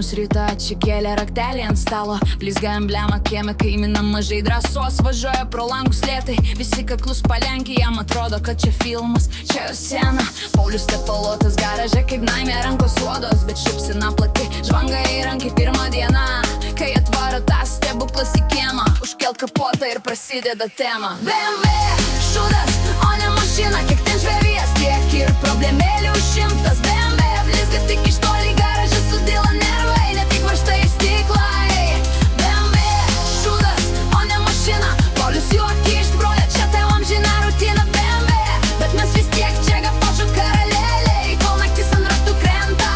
Dainius rytą atsikėlė raktelį ant stalo, blizga emblema kieme, kaimynam mažai drąsos, važiuoja pro langus lėtai, visi kaklus palenkia, jam atrodo, kad čia filmas, čia jo scena. Paulius tepalotas garaže kaip naimė, rankos uodos, bet šipsina plati, žvanga įrankiai pirmą dieną, kai atvaro tas stebuklas į kiemą, užkelk kapotą ir prasideda tema. BMW šūdas, o ne mašina, kiek ten žvėries, tiek ir problemėlių šimtas. BMW blizga tik iš toli, garaže sudila nervai, ne tik vaštai stiklai. BMW šūdas, o ne mašina, Paulius juokį išbroja, čia tai amžina rutina. BMW, bet mes vis tiek čia gapošo karalėliai, kol naktis ant ratų krenta.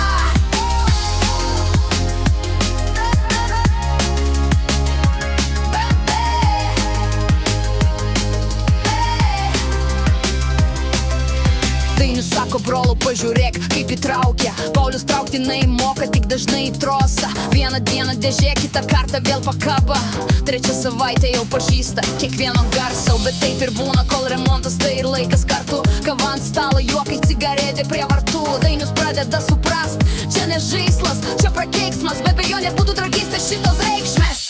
Dainius sako, brolo, pažiūrėk, kaip įtraukia. Paulius traukti neįmoka, tik dažnai į trosą. Vieną dieną dėžė, kitą kartą vėl pakaba. Trečią savaitę jau pažįsta kiekvieno garso, bet taip ir būna, kol remontas, tai ir laikas kartu. Kava ant stalo, juokai, cigaretė prie vartų. Dainius pradeda suprast, čia ne žaislas, čia prakeiksmas, bet be jo nebūtų tragystės šitos reikšmės.